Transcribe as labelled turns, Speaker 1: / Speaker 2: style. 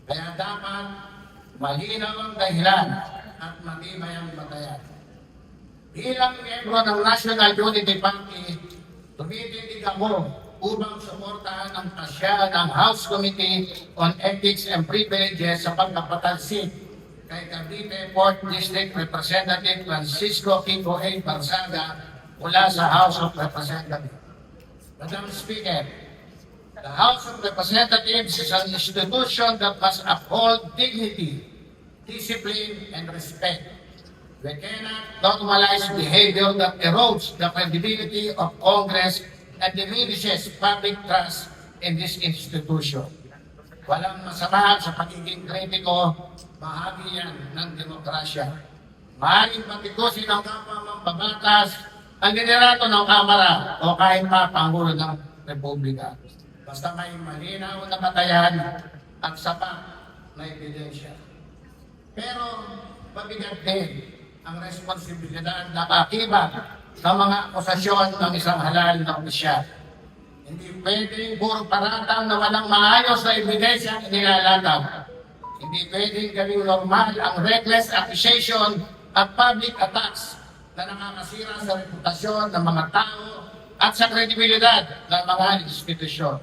Speaker 1: Kaya dapat malinaw ang dahilan at matibay ang batayan. Bilang miyembro ng National Unity Party, tumitindig ako upang suportahan ang pasya ng House Committee on Ethics and Privileges sa pagkapatalsik kay Cavite 4th District Representative Francisco Kiko A. Barzaga mula sa House of Representatives. Madam Speaker, the House of Representatives is an institution that must uphold dignity, discipline, and respect. We cannot normalize behavior that erodes the credibility of Congress and diminishes public trust in this institution. Walang masama sa pagiging kritiko, bahagi yan ng demokrasya. Maaaring patikusin ng kapwa mambabatas ang liderato ng Kamara o kahit pa Pangulo ng Republika. Basta may malinaw na batayan at sapat na ebidensya. Pero mabigat din ang responsibilidad na kakibat ng mga akusasyon ng isang halal na opisyal. Hindi pwedeng puro paratang na walang maayos na ebidensya ang nilalatag. Hindi pwedeng gawing normal ang reckless accusation at public attacks na nakakasira sa reputasyon ng mga tao at sa kredibilidad ng mga institusyon.